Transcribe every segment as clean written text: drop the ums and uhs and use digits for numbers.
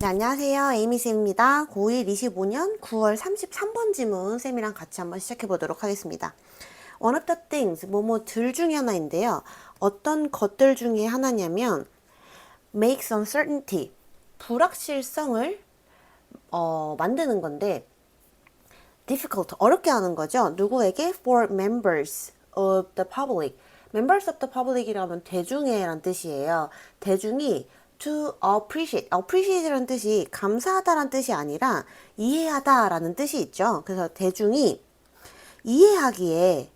네, 안녕하세요. 에이미쌤입니다. 고1 25년 9월 33번 지문 쌤이랑 같이 한번 시작해 보도록 하겠습니다. One of the things, 뭐뭐들 중에 하나인데요. 어떤 것들 중에 하나냐면 makes uncertainty, 불확실성을 만드는 건데 difficult, 어렵게 하는 거죠. 누구에게? For members of the public. members of the public이라면 대중에란 뜻이에요. 대중이 to appreciate이라는 뜻이 감사하다라는 뜻이 아니라 이해하다라는 뜻이 있죠. 그래서 대중이 이해하기에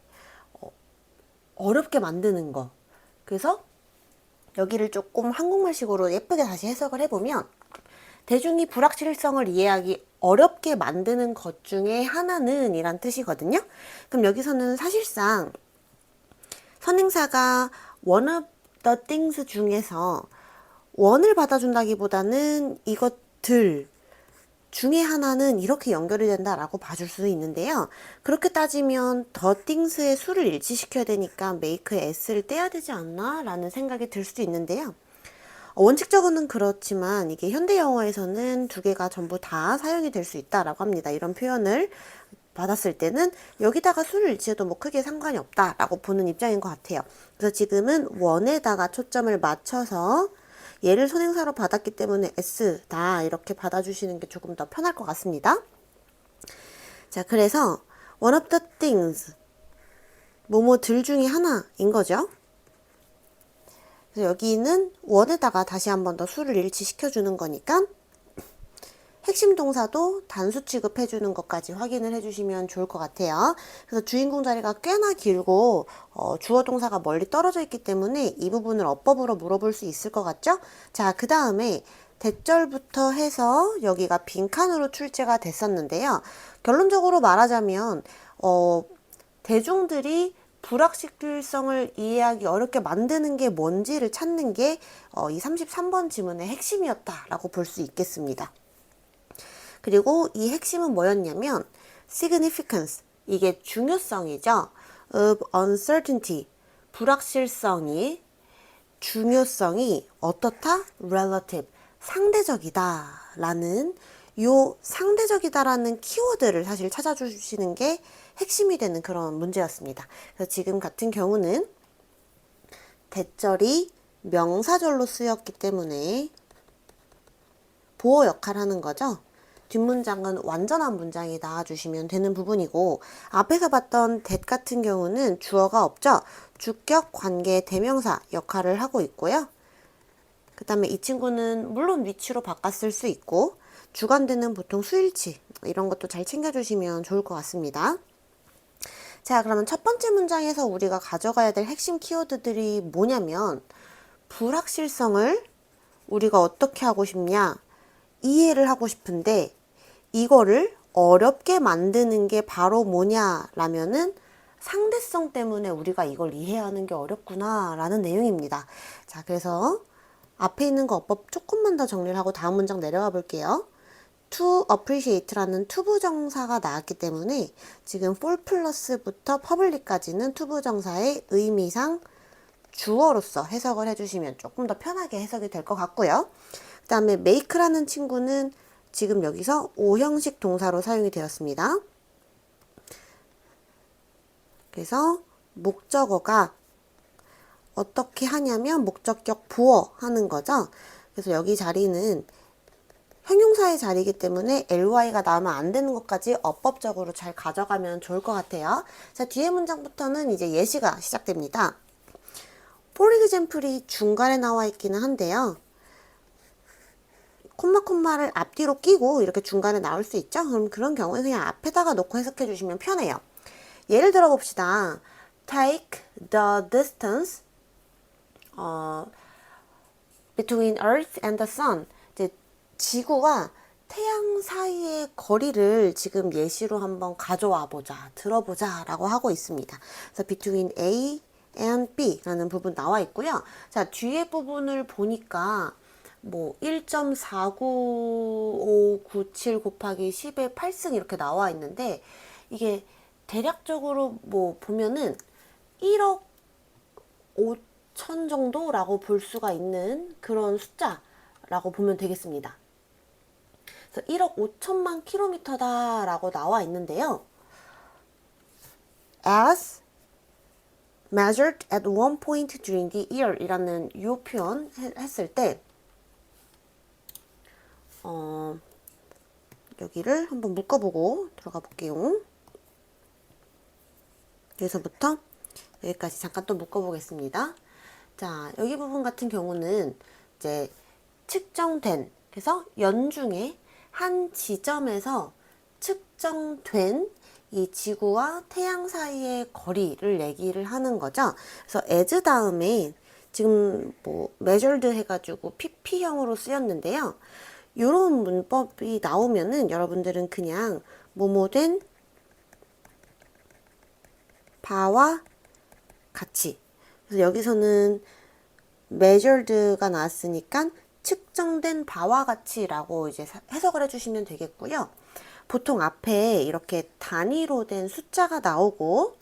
어렵게 만드는 거. 그래서 여기를 조금 한국말식으로 예쁘게 다시 해석을 해보면 대중이 불확실성을 이해하기 어렵게 만드는 것 중에 하나는 이란 뜻이거든요. 그럼 여기서는 사실상 선행사가 one of the things 중에서 원을 받아준다기보다는 이것들 중에 하나는 이렇게 연결이 된다라고 봐줄 수 있는데요. 그렇게 따지면 the things의 수를 일치시켜야 되니까 make의 s를 떼야 되지 않나? 라는 생각이 들 수도 있는데요. 원칙적으로는 그렇지만 이게 현대 영어에서는 두 개가 전부 다 사용이 될 수 있다라고 합니다. 이런 표현을 받았을 때는 여기다가 수를 일치해도 뭐 크게 상관이 없다라고 보는 입장인 것 같아요. 그래서 지금은 원에다가 초점을 맞춰서 얘를 선행사로 받았기 때문에 S다 이렇게 받아주시는 게 조금 더 편할 것 같습니다. 자, 그래서 one of the things 뭐뭐들 중에 하나인 거죠. 그래서 여기는 원에다가 다시 한 번 더 수를 일치시켜 주는 거니까 핵심 동사도 단수 취급해 주는 것까지 확인을 해주시면 좋을 것 같아요. 그래서 주인공 자리가 꽤나 길고 주어 동사가 멀리 떨어져 있기 때문에 이 부분을 어법으로 물어볼 수 있을 것 같죠? 자, 그 다음에 대절부터 해서 여기가 빈칸으로 출제가 됐었는데요. 결론적으로 말하자면 대중들이 불확실성을 이해하기 어렵게 만드는 게 뭔지를 찾는 게 이 33번 지문의 핵심이었다라고 볼 수 있겠습니다. 그리고 이 핵심은 뭐였냐면 significance, 이게 중요성이죠. of uncertainty, 불확실성이 중요성이 어떻다? relative, 상대적이다 라는 요 상대적이다라는 키워드를 사실 찾아주시는 게 핵심이 되는 그런 문제였습니다. 그래서 지금 같은 경우는 대절이 명사절로 쓰였기 때문에 보호 역할을 하는 거죠. 뒷문장은 완전한 문장이 나와주시면 되는 부분이고 앞에서 봤던 that 같은 경우는 주어가 없죠. 주격, 관계, 대명사 역할을 하고 있고요. 그 다음에 이 친구는 물론 위치로 바꿨을 수 있고 주관되는 보통 수일치 이런 것도 잘 챙겨주시면 좋을 것 같습니다. 자, 그러면 첫 번째 문장에서 우리가 가져가야 될 핵심 키워드들이 뭐냐면 불확실성을 우리가 어떻게 하고 싶냐? 이해를 하고 싶은데 이거를 어렵게 만드는 게 바로 뭐냐라면은 상대성 때문에 우리가 이걸 이해하는 게 어렵구나 라는 내용입니다. 자, 그래서 앞에 있는 거 어법 조금만 더 정리를 하고 다음 문장 내려가 볼게요. to appreciate라는 투부정사가 나왔기 때문에 지금 for 플러스부터 public까지는 투부정사의 의미상 주어로서 해석을 해주시면 조금 더 편하게 해석이 될 것 같고요. 그 다음에 make라는 친구는 지금 여기서 오형식 동사로 사용이 되었습니다. 그래서 목적어가 어떻게 하냐면 목적격 부어 하는 거죠. 그래서 여기 자리는 형용사의 자리이기 때문에 ly가 나오면 안 되는 것까지 어법적으로 잘 가져가면 좋을 것 같아요. 자, 뒤에 문장부터는 이제 예시가 시작됩니다. for example이 중간에 나와 있기는 한데요. 콤마를 앞뒤로 끼고 이렇게 중간에 나올 수 있죠? 그럼 그런 경우에 그냥 앞에다가 놓고 해석해 주시면 편해요. 예를 들어 봅시다. Take the distance between Earth and the Sun. 이제 지구와 태양 사이의 거리를 지금 예시로 한번 가져와 보자, 들어보자 라고 하고 있습니다. 그래서 between A and B 라는 부분 나와 있고요. 자, 뒤에 부분을 보니까 뭐 1.49597 곱하기 10의 8승 이렇게 나와 있는데 이게 대략적으로 뭐 보면은 1억 5천 정도라고 볼 수가 있는 그런 숫자라고 보면 되겠습니다. 그래서 1억 5천만 킬로미터다 라고 나와 있는데요. as measured at one point during the year 이라는 이 표현 했을 때 여기를 한번 묶어보고 들어가 볼게요. 여기서부터 여기까지 잠깐 또 묶어보겠습니다. 자, 여기 부분 같은 경우는 이제 측정된, 그래서 연중에 한 지점에서 측정된 이 지구와 태양 사이의 거리를 얘기를 하는 거죠. 그래서 as 다음에 지금 뭐 measured 해가지고 pp형으로 쓰였는데요. 이런 문법이 나오면은 여러분들은 그냥 뭐뭐된 바와 같이. 그래서 여기서는 measured가 나왔으니까 측정된 바와 같이라고 이제 해석을 해주시면 되겠고요. 보통 앞에 이렇게 단위로 된 숫자가 나오고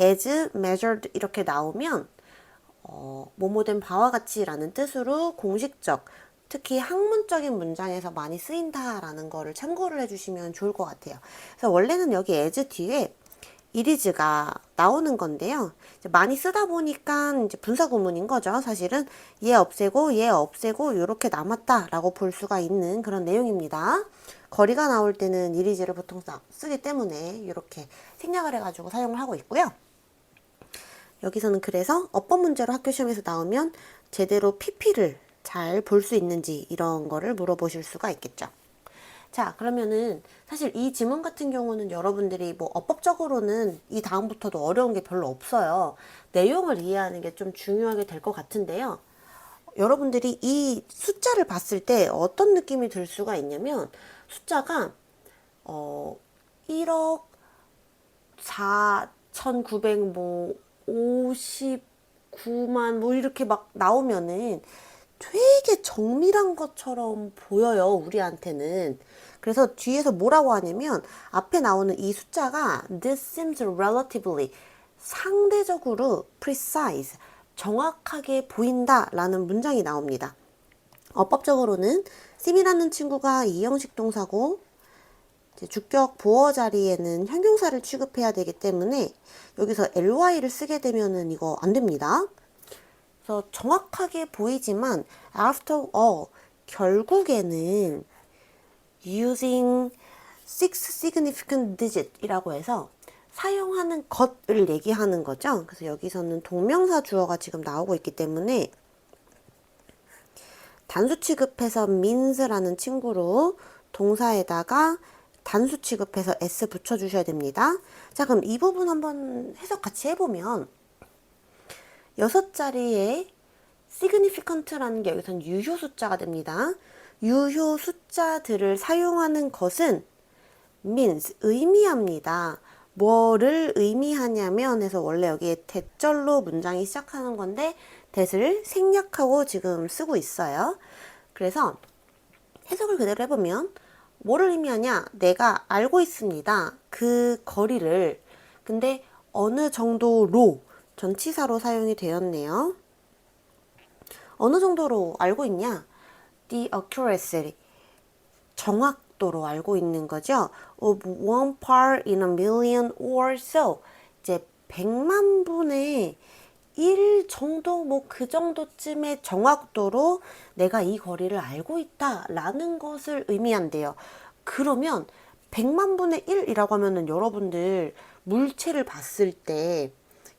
as measured 이렇게 나오면 뭐뭐된 바와 같이라는 뜻으로 공식적, 특히 학문적인 문장에서 많이 쓰인다라는 거를 참고를 해주시면 좋을 것 같아요. 그래서 원래는 여기 as 뒤에 이리즈가 나오는 건데요. 이제 많이 쓰다 보니까 이제 분사 구문인 거죠. 사실은 얘 없애고 이렇게 남았다라고 볼 수가 있는 그런 내용입니다. 거리가 나올 때는 이리즈를 보통 쓰기 때문에 이렇게 생략을 해가지고 사용을 하고 있고요. 여기서는 그래서 어법 문제로 학교 시험에서 나오면 제대로 PP를 잘 볼 수 있는지 이런 거를 물어보실 수가 있겠죠. 자, 그러면은 사실 이 지문 같은 경우는 여러분들이 뭐 어법적으로는 이 다음부터도 어려운 게 별로 없어요. 내용을 이해하는 게 좀 중요하게 될 것 같은데요. 여러분들이 이 숫자를 봤을 때 어떤 느낌이 들 수가 있냐면 숫자가 1억 4,900 뭐 59만 뭐 이렇게 막 나오면은 되게 정밀한 것처럼 보여요, 우리한테는. 그래서 뒤에서 뭐라고 하냐면 앞에 나오는 이 숫자가 this seems relatively 상대적으로 precise 정확하게 보인다 라는 문장이 나옵니다. 어법적으로는 seem이라는 친구가 이형식 동사고 주격 보어 자리에는 형용사를 취급해야 되기 때문에 여기서 ly를 쓰게 되면은 이거 안 됩니다. 그래서 정확하게 보이지만 after all 결국에는 using six significant digit 이라고 해서 사용하는 것을 얘기하는 거죠. 그래서 여기서는 동명사 주어가 지금 나오고 있기 때문에 단수 취급해서 means라는 친구로 동사에다가 단수 취급해서 s 붙여주셔야 됩니다. 자, 그럼 이 부분 한번 해석 같이 해보면 6자리의 significant라는 게 여기서는 유효 숫자가 됩니다. 유효 숫자들을 사용하는 것은 means, 의미합니다. 뭐를 의미하냐면 해서 원래 여기에 대절로 문장이 시작하는 건데 that을 생략하고 지금 쓰고 있어요. 그래서 해석을 그대로 해보면 뭐를 의미하냐? 내가 알고 있습니다. 그 거리를. 근데 어느 정도로 전치사로 사용이 되었네요. 어느 정도로 알고 있냐? The accuracy, 정확도로 알고 있는 거죠. Of one part in a million or so. 이제 100만 분의 1 정도, 뭐 그 정도쯤의 정확도로 내가 이 거리를 알고 있다라는 것을 의미한대요. 그러면 100만 분의 1이라고 하면은 여러분들 물체를 봤을 때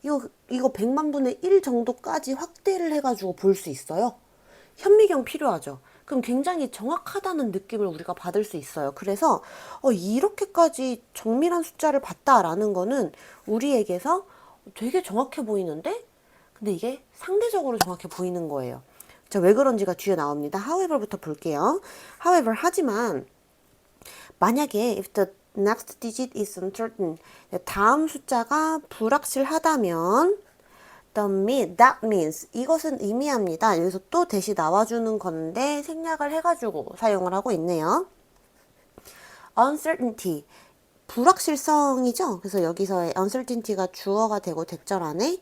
이거 100만 분의 1 정도까지 확대를 해가지고 볼 수 있어요. 현미경 필요하죠. 그럼 굉장히 정확하다는 느낌을 우리가 받을 수 있어요. 그래서 이렇게까지 정밀한 숫자를 봤다라는 거는 우리에게서 되게 정확해 보이는데 근데 이게 상대적으로 정확해 보이는 거예요. 자, 왜 그런지가 뒤에 나옵니다. however부터 볼게요. however, 하지만 만약에 if the next digit is uncertain, 다음 숫자가 불확실하다면 that means, 이것은 의미합니다. 여기서 또 대시 나와주는 건데 생략을 해가지고 사용을 하고 있네요. uncertainty, 불확실성이죠. 그래서 여기서의 uncertainty가 주어가 되고 대절 안에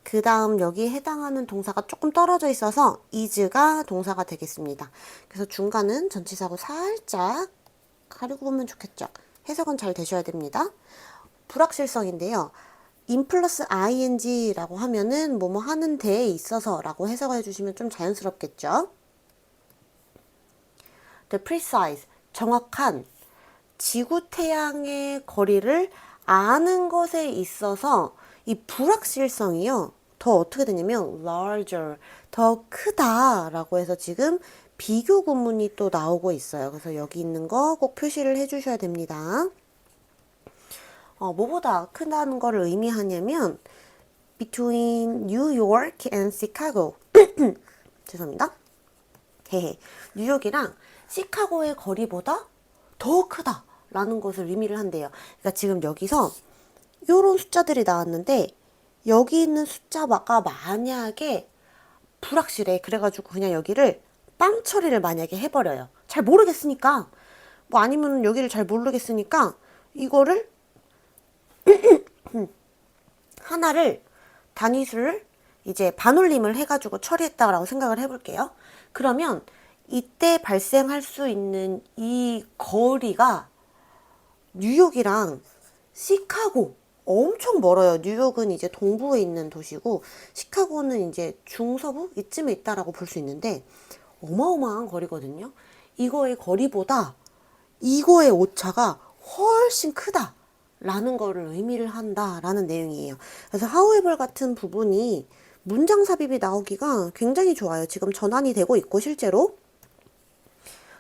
그 다음 여기 해당하는 동사가 조금 떨어져 있어서 is가 동사가 되겠습니다. 그래서 중간은 전치사고 살짝 가리고 보면 좋겠죠. 해석은 잘 되셔야 됩니다. 불확실성인데요. in 플러스 ing라고 하면은 뭐뭐 하는 데에 있어서 라고 해석을 해주시면 좀 자연스럽겠죠. the precise, 정확한 지구 태양의 거리를 아는 것에 있어서 이 불확실성이요. 더 어떻게 되냐면 larger, 더 크다라고 해서 지금 비교 구문이 또 나오고 있어요. 그래서 여기 있는 거 꼭 표시를 해주셔야 됩니다. 뭐보다 크다는 거를 의미하냐면 between New York and Chicago 죄송합니다. 뉴욕이랑 시카고의 거리보다 더 크다라는 것을 의미를 한대요. 그러니까 지금 여기서 이런 숫자들이 나왔는데 여기 있는 숫자가 만약에 불확실해. 그래가지고 그냥 여기를 빵 처리를 만약에 해버려요. 잘 모르겠으니까 뭐 아니면 여기를 잘 모르겠으니까 이거를 하나를 단위수를 이제 반올림을 해가지고 처리했다라고 생각을 해볼게요. 그러면 이때 발생할 수 있는 이 거리가 뉴욕이랑 시카고 엄청 멀어요. 뉴욕은 이제 동부에 있는 도시고 시카고는 이제 중서부 이쯤에 있다라고 볼 수 있는데 어마어마한 거리거든요. 이거의 거리보다 이거의 오차가 훨씬 크다 라는 거를 의미를 한다라는 내용이에요. 그래서 however 같은 부분이 문장 삽입이 나오기가 굉장히 좋아요. 지금 전환이 되고 있고 실제로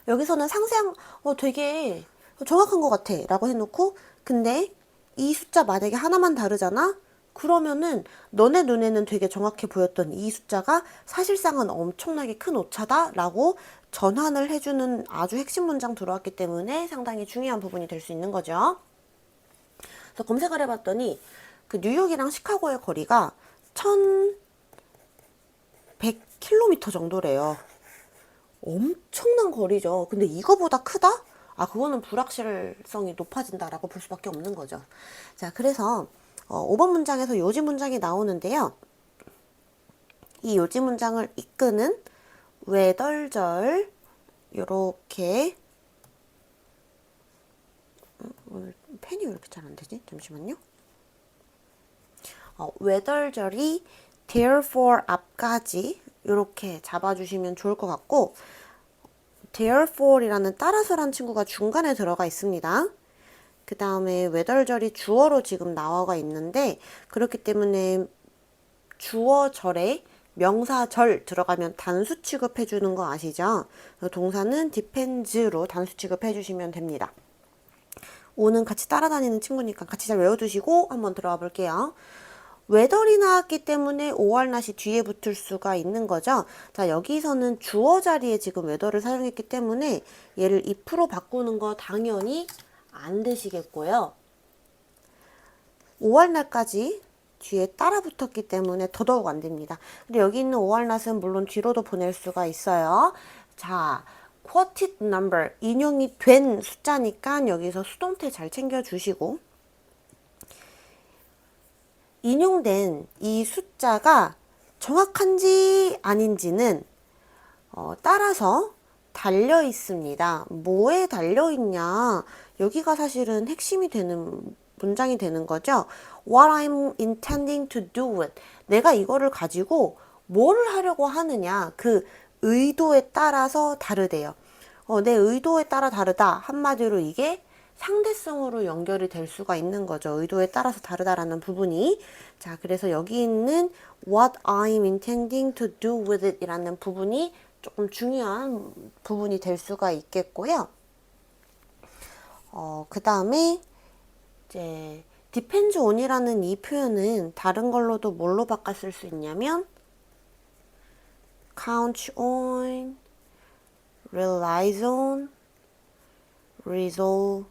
여기서는 상세한 되게 정확한 것 같아 라고 해놓고 근데 이 숫자 만약에 하나만 다르잖아? 그러면은 너네 눈에는 되게 정확해 보였던 이 숫자가 사실상은 엄청나게 큰 오차다 라고 전환을 해주는 아주 핵심 문장 들어왔기 때문에 상당히 중요한 부분이 될 수 있는 거죠. 그래서 검색을 해봤더니 그 뉴욕이랑 시카고의 거리가 1100km 정도래요. 엄청난 거리죠. 근데 이거보다 크다? 그거는 불확실성이 높아진다라고 볼 수밖에 없는 거죠. 자, 그래서 5번 문장에서 요지 문장이 나오는데요. 이 요지 문장을 이끄는 외덜절 요렇게 오늘 펜이 왜 이렇게 잘 안 되지? 잠시만요. 외덜절이 therefore 앞까지 이렇게 잡아주시면 좋을 것 같고 therefore이라는 따라서란 친구가 중간에 들어가 있습니다. 그 다음에 외덜절이 주어로 지금 나와가 있는데 그렇기 때문에 주어절에 명사절 들어가면 단수 취급해 주는 거 아시죠? 동사는 depends로 단수 취급해 주시면 됩니다. 오는 같이 따라다니는 친구니까 같이 잘 외워두시고 한번 들어가 볼게요. 웨덜이 나왔기 때문에 오알낫이 뒤에 붙을 수가 있는 거죠. 자, 여기서는 주어 자리에 지금 웨덜을 사용했기 때문에 얘를 if로 바꾸는 거 당연히 안 되시겠고요. 오알낫까지 뒤에 따라 붙었기 때문에 더더욱 안 됩니다. 근데 여기 있는 오알낫은 물론 뒤로도 보낼 수가 있어요. 자, quoted number, 인용이 된 숫자니까 여기서 수동태 잘 챙겨주시고 인용된 이 숫자가 정확한지 아닌지는 따라서 달려 있습니다. 뭐에 달려 있냐? 여기가 사실은 핵심이 되는 문장이 되는 거죠. What I'm intending to do with. 내가 이거를 가지고 뭐를 하려고 하느냐. 그 의도에 따라서 다르대요. 내 의도에 따라 다르다. 한마디로 이게 상대성으로 연결이 될 수가 있는 거죠. 의도에 따라서 다르다라는 부분이. 자, 그래서 여기 있는 what I'm intending to do with it 이라는 부분이 조금 중요한 부분이 될 수가 있겠고요. 그 다음에 이제 depends on이라는 이 표현은 다른 걸로도 뭘로 바꿨을 수 있냐면 count on, relies on, resolve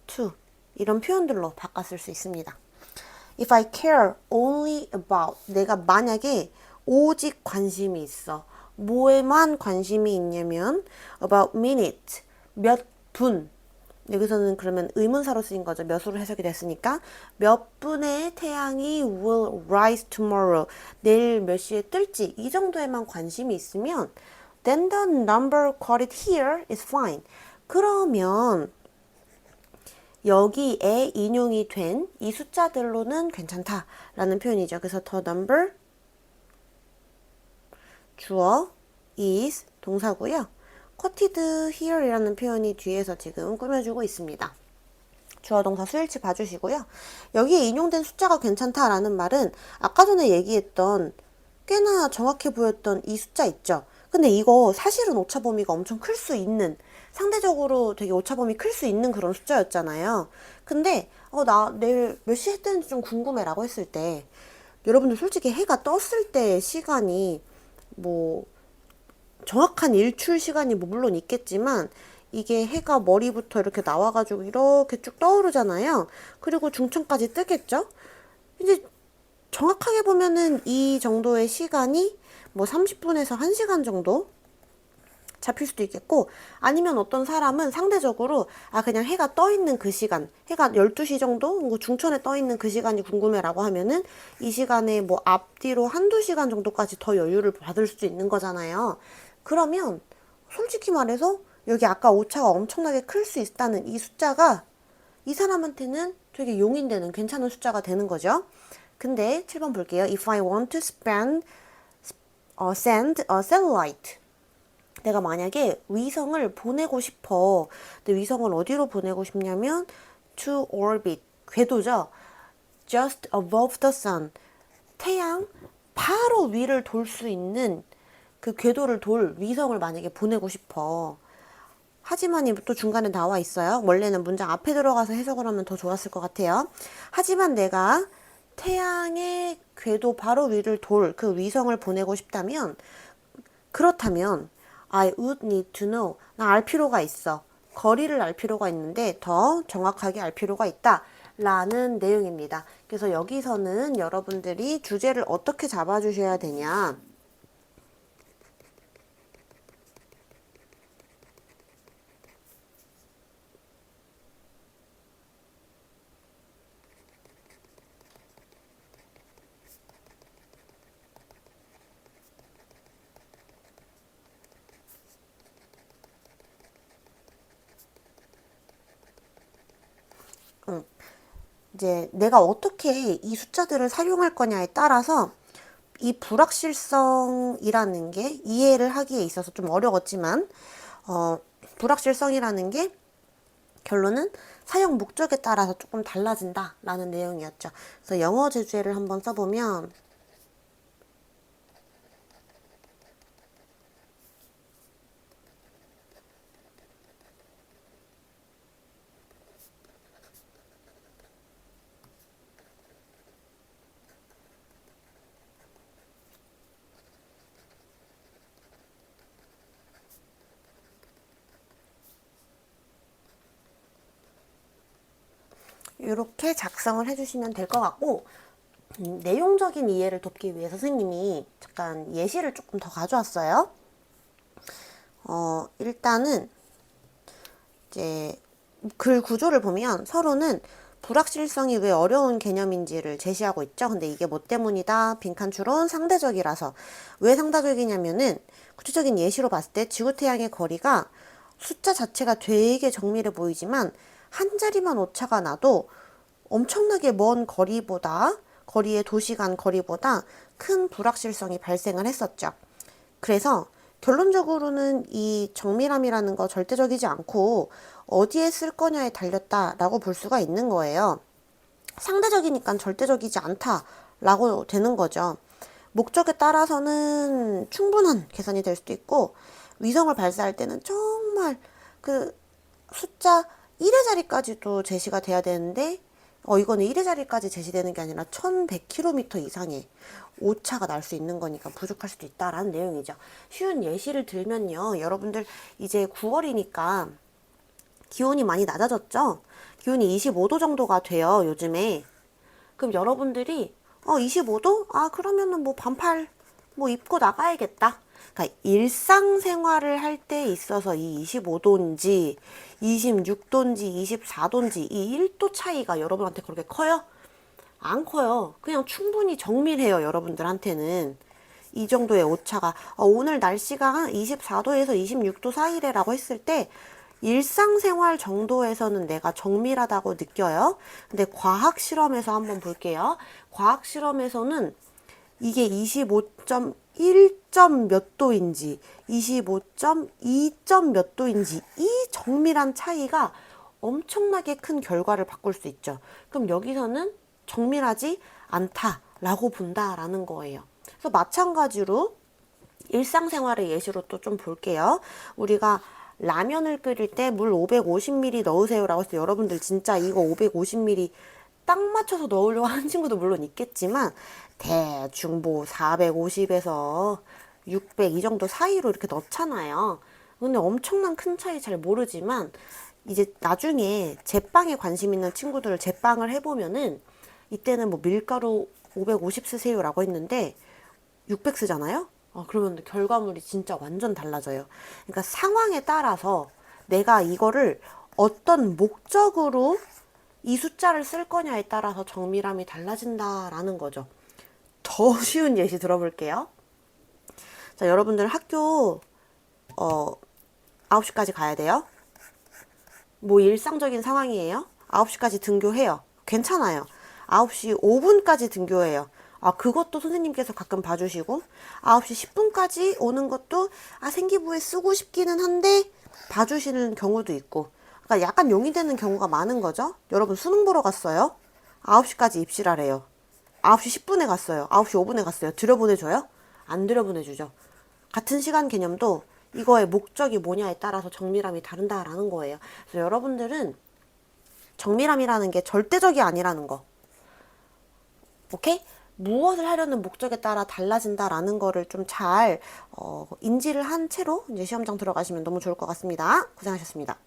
to 이런 표현들로 바꿨을 수 있습니다. If I care only about 내가 만약에 오직 관심이 있어 뭐에만 관심이 있냐면 about minute 몇 분 여기서는 그러면 의문사로 쓰인 거죠. 몇으로 해석이 됐으니까 몇 분의 태양이 will rise tomorrow, 내일 몇 시에 뜰지 이 정도에만 관심이 있으면 then the number quoted here is fine. 그러면 여기에 인용이 된 이 숫자들로는 괜찮다라는 표현이죠. 그래서 the number 주어 is 동사고요. quoted here이라는 표현이 뒤에서 지금 꾸며주고 있습니다. 주어 동사 수일치 봐주시고요. 여기에 인용된 숫자가 괜찮다라는 말은 아까 전에 얘기했던 꽤나 정확해 보였던 이 숫자 있죠. 근데 이거 사실은 오차 범위가 엄청 클 수 있는, 상대적으로 되게 오차 범위 클 수 있는 그런 숫자였잖아요. 근데 나 내일 몇 시에 뜨는지 좀 궁금해 라고 했을 때 여러분들 솔직히 해가 떴을 때 시간이 뭐 정확한 일출 시간이 뭐 물론 있겠지만 이게 해가 머리부터 이렇게 나와가지고 이렇게 쭉 떠오르잖아요. 그리고 중천까지 뜨겠죠? 이제 정확하게 보면은 이 정도의 시간이 뭐 30분에서 1시간 정도 잡힐 수도 있겠고, 아니면 어떤 사람은 상대적으로 그냥 해가 떠 있는 그 시간, 해가 12시 정도 뭐 중천에 떠 있는 그 시간이 궁금해라고 하면은 이 시간에 뭐 앞뒤로 한두 시간 정도까지 더 여유를 받을 수도 있는 거잖아요. 그러면 솔직히 말해서 여기 아까 오차가 엄청나게 클 수 있다는 이 숫자가 이 사람한테는 되게 용인되는 괜찮은 숫자가 되는 거죠. 근데 7번 볼게요. If I want to send a satellite. 내가 만약에 위성을 보내고 싶어. 근데 위성을 어디로 보내고 싶냐면 to orbit, 궤도죠. just above the sun. 태양 바로 위를 돌 수 있는 그 궤도를 돌 위성을 만약에 보내고 싶어. 하지만이 또 중간에 나와 있어요. 원래는 문장 앞에 들어가서 해석을 하면 더 좋았을 것 같아요. 하지만 내가 태양의 궤도 바로 위를 돌 그 위성을 보내고 싶다면, 그렇다면 I would need to know. 나 알 필요가 있어. 거리를 알 필요가 있는데 더 정확하게 알 필요가 있다. 라는 내용입니다. 그래서 여기서는 여러분들이 주제를 어떻게 잡아주셔야 되냐. 이제 내가 어떻게 이 숫자들을 사용할 거냐에 따라서 이 불확실성이라는 게 이해를 하기에 있어서 좀 어려웠지만, 불확실성이라는 게 결론은 사용 목적에 따라서 조금 달라진다라는 내용이었죠. 그래서 영어 제주어를 한번 써보면 이렇게 작성을 해주시면 될 것 같고, 내용적인 이해를 돕기 위해 선생님이 잠깐 예시를 조금 더 가져왔어요. 일단은 이제 글 구조를 보면 서로는 불확실성이 왜 어려운 개념인지를 제시하고 있죠. 근데 이게 뭐 때문이다? 빈칸 추론 상대적이라서. 왜 상대적이냐면은 구체적인 예시로 봤을 때 지구태양의 거리가 숫자 자체가 되게 정밀해 보이지만 한 자리만 오차가 나도 엄청나게 먼 거리의 도시 간 거리보다 큰 불확실성이 발생을 했었죠. 그래서 결론적으로는 이 정밀함이라는 거 절대적이지 않고 어디에 쓸 거냐에 달렸다라고 볼 수가 있는 거예요. 상대적이니까 절대적이지 않다라고 되는 거죠. 목적에 따라서는 충분한 계산이 될 수도 있고, 위성을 발사할 때는 정말 그 숫자 1의 자리까지도 제시가 돼야 되는데 이거는 1의 자리까지 제시되는 게 아니라 1100km 이상의 오차가 날 수 있는 거니까 부족할 수도 있다라는 내용이죠. 쉬운 예시를 들면요. 여러분들 이제 9월이니까 기온이 많이 낮아졌죠? 기온이 25도 정도가 돼요, 요즘에. 그럼 여러분들이 25도? 그러면은 뭐 반팔 뭐 입고 나가야겠다. 그러니까 일상생활을 할 때 있어서 이 25도인지 26도인지 24도인지 이 1도 차이가 여러분한테 그렇게 커요? 안 커요. 그냥 충분히 정밀해요, 여러분들한테는. 이 정도의 오차가 오늘 날씨가 한 24도에서 26도 사이래라고 했을 때 일상생활 정도에서는 내가 정밀하다고 느껴요. 근데 과학 실험에서 한번 볼게요. 과학 실험에서는 이게 25.1점 몇 도인지 25.2점 몇 도인지 이 정밀한 차이가 엄청나게 큰 결과를 바꿀 수 있죠. 그럼 여기서는 정밀하지 않다라고 본다라는 거예요. 그래서 마찬가지로 일상생활의 예시로 또 좀 볼게요. 우리가 라면을 끓일 때 물 550ml 넣으세요라고 해서 여러분들 진짜 이거 550ml 딱 맞춰서 넣으려고 하는 친구도 물론 있겠지만 대충 뭐 450에서 600 이 정도 사이로 이렇게 넣잖아요. 근데 엄청난 큰 차이 잘 모르지만 이제 나중에 제빵에 관심 있는 친구들을 제빵을 해보면은 이때는 뭐 밀가루 550 쓰세요라고 했는데 600 쓰잖아요. 그러면 결과물이 진짜 완전 달라져요. 그러니까 상황에 따라서 내가 이거를 어떤 목적으로 이 숫자를 쓸 거냐에 따라서 정밀함이 달라진다라는 거죠. 더 쉬운 예시 들어볼게요. 자, 여러분들 학교 9시까지 가야 돼요. 뭐 일상적인 상황이에요. 9시까지 등교해요. 괜찮아요. 9시 5분까지 등교해요. 그것도 선생님께서 가끔 봐주시고 9시 10분까지 오는 것도 생기부에 쓰고 싶기는 한데 봐주시는 경우도 있고, 그러니까 약간 용이되는 경우가 많은 거죠. 여러분 수능 보러 갔어요. 9시까지 입실하래요. 9시 10분에 갔어요. 9시 5분에 갔어요. 들여보내줘요? 안 들여보내주죠. 같은 시간 개념도 이거의 목적이 뭐냐에 따라서 정밀함이 다른다라는 거예요. 그래서 여러분들은 정밀함이라는 게 절대적이 아니라는 거. 오케이? 무엇을 하려는 목적에 따라 달라진다라는 거를 좀 잘 인지를 한 채로 이제 시험장 들어가시면 너무 좋을 것 같습니다. 고생하셨습니다.